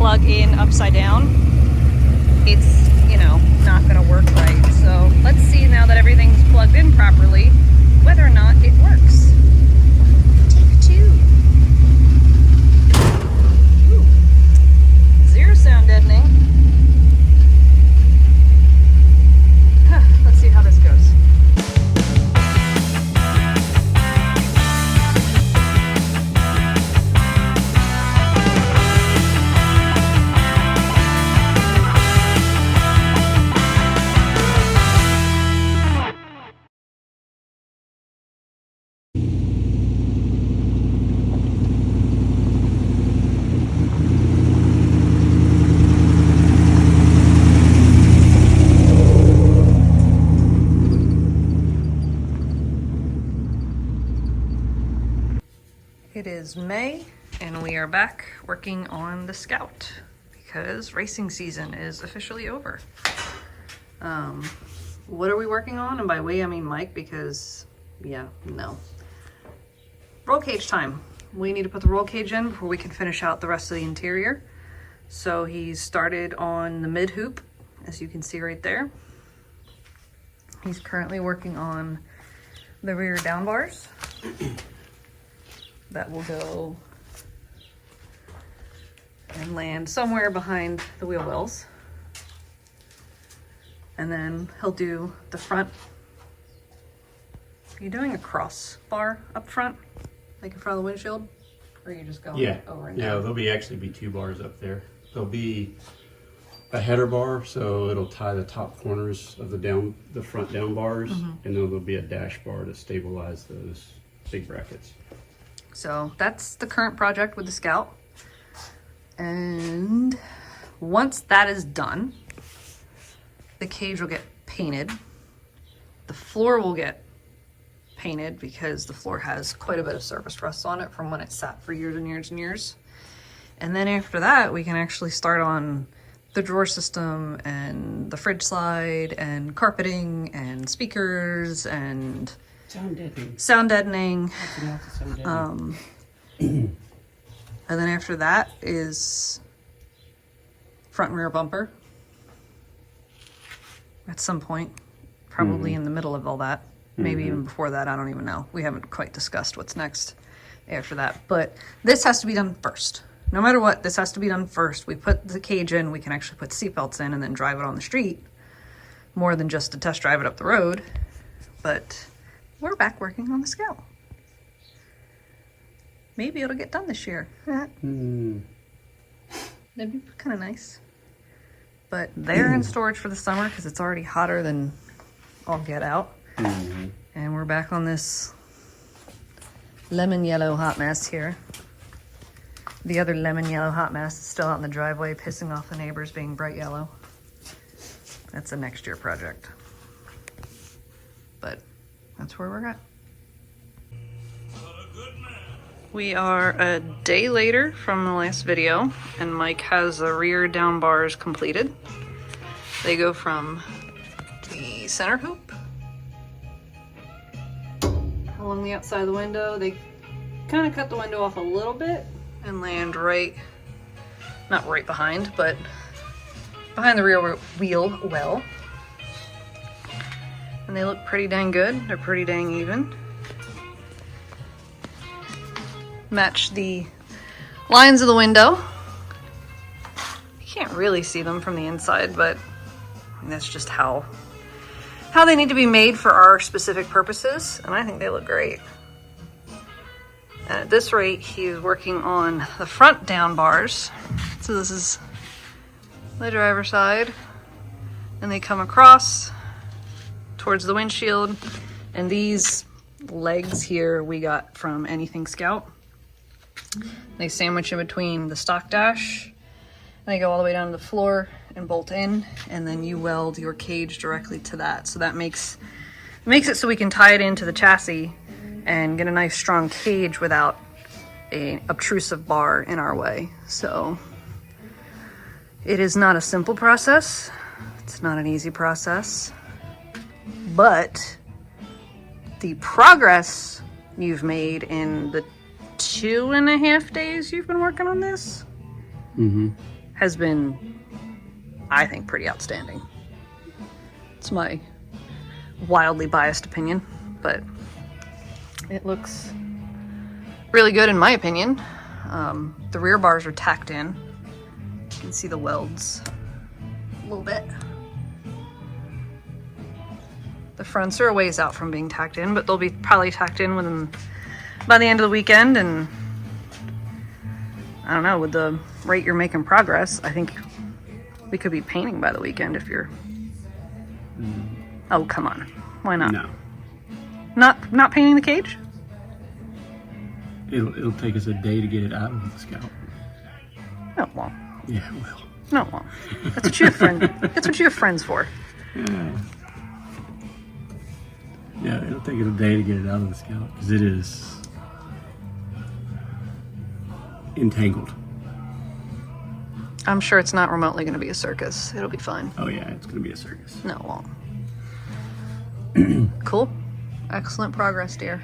plug in upside down, it's, you know, not going to work right. So let's see now that everything's plugged in properly, whether or not it works. Take two. Ooh. Zero sound deadening. Let's see how this goes. It is May and we are back working on the Scout because racing season is officially over. What are we working on? And by we, I mean Mike, because no. Roll cage time. We need to put the roll cage in before we can finish out the rest of the interior. So he's started on the mid hoop, as you can see right there. He's currently working on the rear down bars. That will go and land somewhere behind the wheel wells. And then he'll do the front. Are you doing a crossbar up front, like in front of the windshield? Or are you just going over and down? Yeah, there'll actually be two bars up there. There'll be a header bar, so it'll tie the top corners of the front down bars, and then there'll be a dash bar to stabilize those big brackets. So that's the current project with the Scout. And once that is done, the cage will get painted. The floor will get painted because the floor has quite a bit of surface rust on it from when it sat for years and years and years. And then after that, we can actually start on the drawer system and the fridge slide and carpeting and speakers and sound deadening. And then after that is front and rear bumper at some point, probably in the middle of all that, maybe even before that. I don't even know. We haven't quite discussed what's next after that, but this has to be done first. No matter what, this has to be done first. We put the cage in, we can actually put seatbelts in and then drive it on the street, more than just to test drive it up the road. But we're back working on the Scout. Maybe it'll get done this year. That'd be kind of nice. But they're in storage for the summer because it's already hotter than all get out. And we're back on this lemon yellow hot mess here. The other lemon yellow hot mess is still out in the driveway, pissing off the neighbors, being bright yellow. That's a next year project. But that's where we're at. We are a day later from the last video, and Mike has the rear down bars completed. They go from the center hoop along the outside of the window. They kind of cut the window off a little bit and land not right behind, but behind the rear wheel well. And they look pretty dang good. They're pretty dang even. Match the lines of the window. You can't really see them from the inside, but that's just how they need to be made for our specific purposes, and I think they look great. And at this rate, he's working on the front down bars. So this is the driver's side, and they come across towards the windshield, and these legs here we got from Anything Scout. They sandwich in between the stock dash, and they go all the way down to the floor and bolt in, and then you weld your cage directly to that. So that makes it so we can tie it into the chassis and get a nice strong cage without an obtrusive bar in our way. So it is not a simple process. It's not an easy process, but the progress you've made in the 2.5 days you've been working on this has been, I think, pretty outstanding. It's my wildly biased opinion, but it looks really good in my opinion. The rear bars are tacked in. You can see the welds a little bit. The fronts are a ways out from being tacked in, but they'll be probably tacked in by the end of the weekend. And I don't know, with the rate you're making progress, I think we could be painting by the weekend if you're... Oh, come on. Why not? No. Not painting the cage? It'll take us a day to get it out of the Scout. No, it won't. Yeah, it will. No, it won't. That's what you have That's what you have friends for. Yeah, it'll take us a day to get it out of the Scout because it is entangled. I'm sure it's not remotely going to be a circus. It'll be fine. Oh yeah, it's gonna be a circus. No, it won't. Cool. Excellent progress, dear.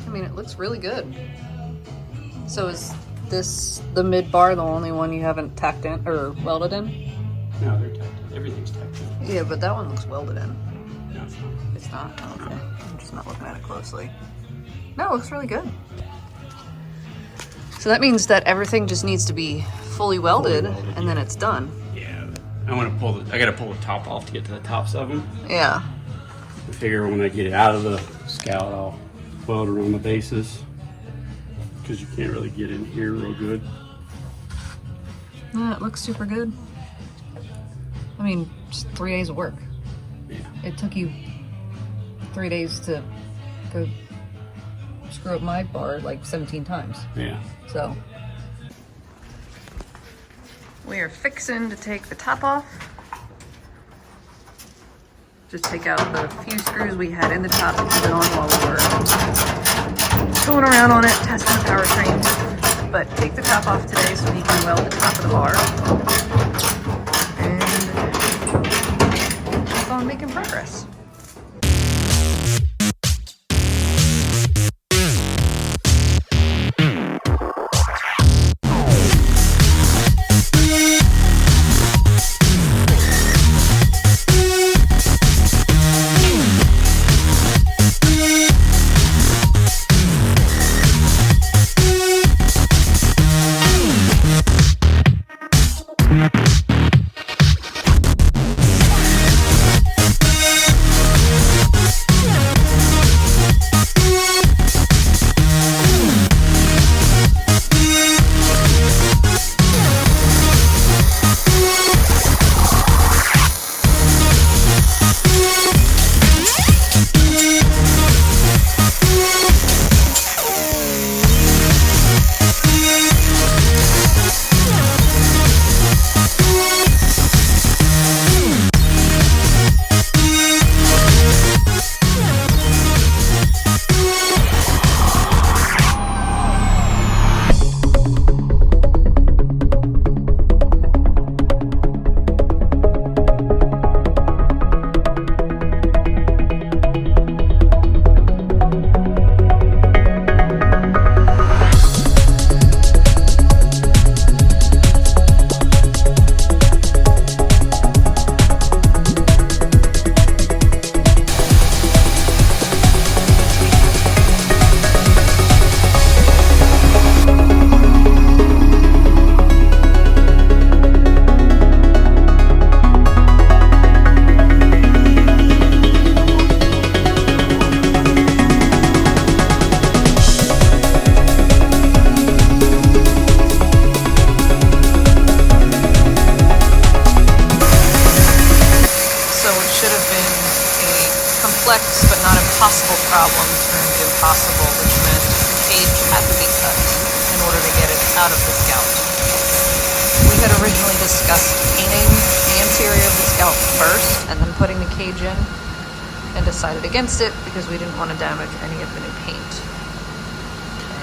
I mean, it looks really good. So is this the mid bar the only one you haven't tacked in or welded in? No, they're tacked in. Everything's tacked in. Yeah, but that one looks welded in. No, it's not. It's not? Oh, okay. I'm just not looking at it closely. No, it looks really good. So that means that everything just needs to be fully welded, and then it's done. Yeah, I gotta pull the top off to get to the tops of them. Yeah. I figure when I get it out of the Scout, I'll weld around the bases because you can't really get in here real good. Yeah, it looks super good. I mean, just 3 days of work. Yeah. It took you 3 days to go screw up my bar like 17 times. Yeah. So we are fixing to take the top off. Just take out the few screws we had in the top and keep it on while we were going around on it, testing the powertrain. But take the top off today so we can weld the top of the bar. And keep on making progress. impossible problem turned impossible, which meant the cage had to be cut in order to get it out of the Scout. We had originally discussed painting the interior of the Scout first and then putting the cage in, and decided against it because we didn't want to damage any of the new paint.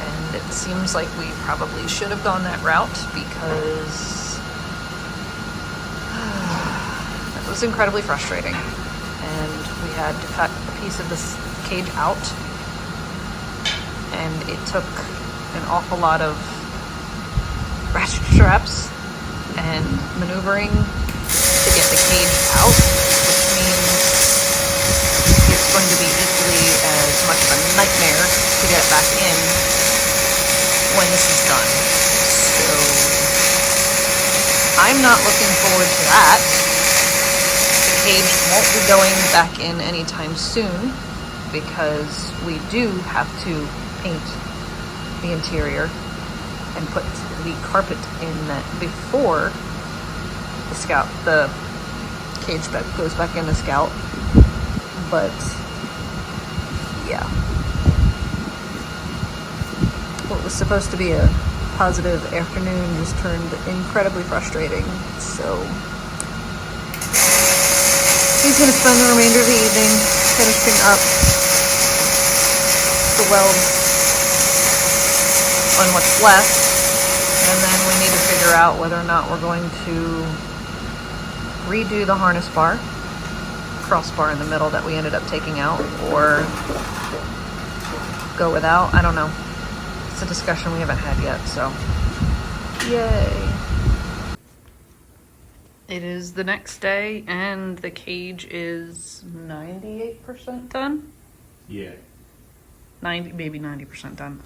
And it seems like we probably should have gone that route because it was incredibly frustrating. And we had to cut a piece of this cage out, and it took an awful lot of ratchet straps and maneuvering to get the cage out, which means it's going to be equally as much of a nightmare to get it back in when this is done. So I'm not looking forward to that. The cage won't be going back in anytime soon because we do have to paint the interior and put the carpet in before the cage goes back in the Scout. But yeah, what was supposed to be a positive afternoon just turned incredibly frustrating. So he's going to spend the remainder of the evening finishing up the welds on what's left, and then we need to figure out whether or not we're going to redo the harness bar, crossbar in the middle that we ended up taking out, or go without. I don't know. It's a discussion we haven't had yet, so yay. It is the next day and the cage is 98% done. Yeah. 90, maybe 90% done.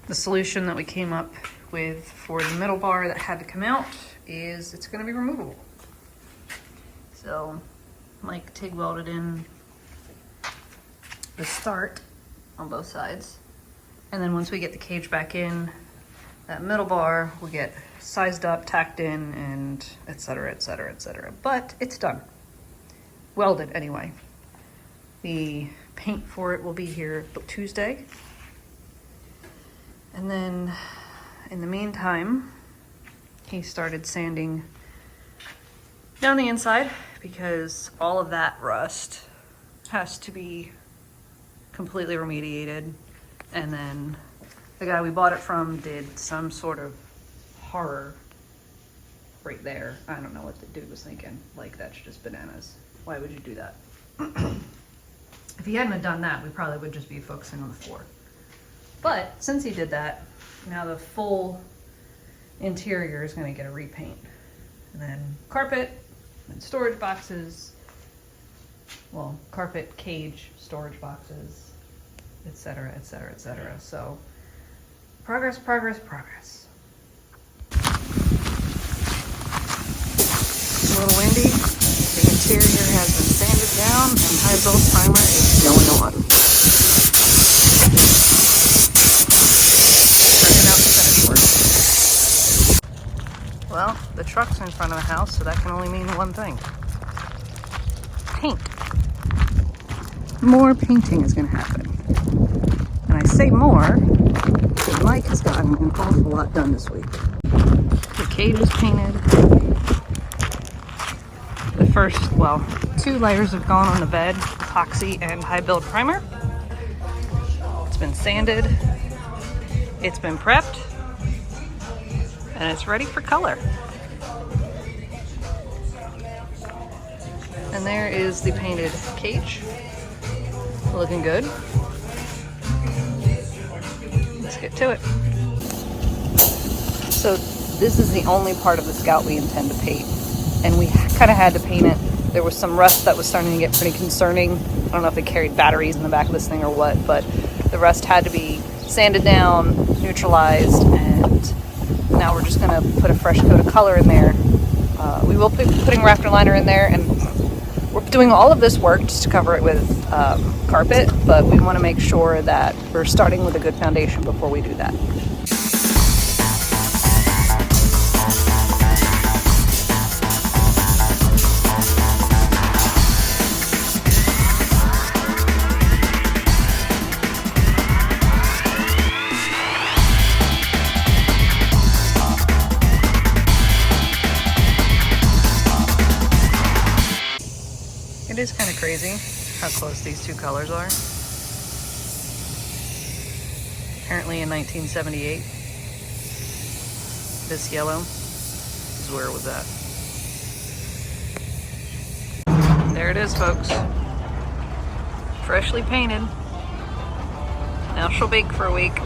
The solution that we came up with for the middle bar that had to come out is it's going to be removable. So Mike TIG welded in the start on both sides, and then once we get the cage back in, that middle bar will get sized up, tacked in, and etc., etc., etc. But it's done. Welded anyway. The paint for it will be here Tuesday. And then in the meantime, he started sanding down the inside because all of that rust has to be completely remediated. And then the guy we bought it from did some sort of horror right there. I don't know what the dude was thinking. Like, that's just bananas. Why would you do that? If he hadn't have done that, we probably would just be focusing on the floor. But since he did that, now the full interior is going to get a repaint. And then carpet, and storage boxes, well, carpet, cage, storage boxes, etc., etc., etc. So progress, progress, progress. It's a little windy. The interior has been sanded down and high build primer is going on. Checking out the finish work. Well, the truck's in front of the house, so that can only mean one thing. Paint. More painting is going to happen. And I say more because Mike has gotten an awful lot done this week. The cage is painted. The first, 2 layers have gone on the bed, epoxy and high build primer. It's been sanded. It's been prepped. And it's ready for color. And there is the painted cage. Looking good. Let's get to it. So this is the only part of the Scout we intend to paint. And we kind of had to paint it. There was some rust that was starting to get pretty concerning. I don't know if they carried batteries in the back of this thing or what, but the rust had to be sanded down, neutralized, and now we're just going to put a fresh coat of color in there. We will be putting rafter liner in there, and we're doing all of this work just to cover it with carpet, but we want to make sure that we're starting with a good foundation before we do that. is kind of crazy how close these two colors are. Apparently in 1978, this yellow is where it was at. There it is, folks. Freshly painted. Now she'll bake for a week.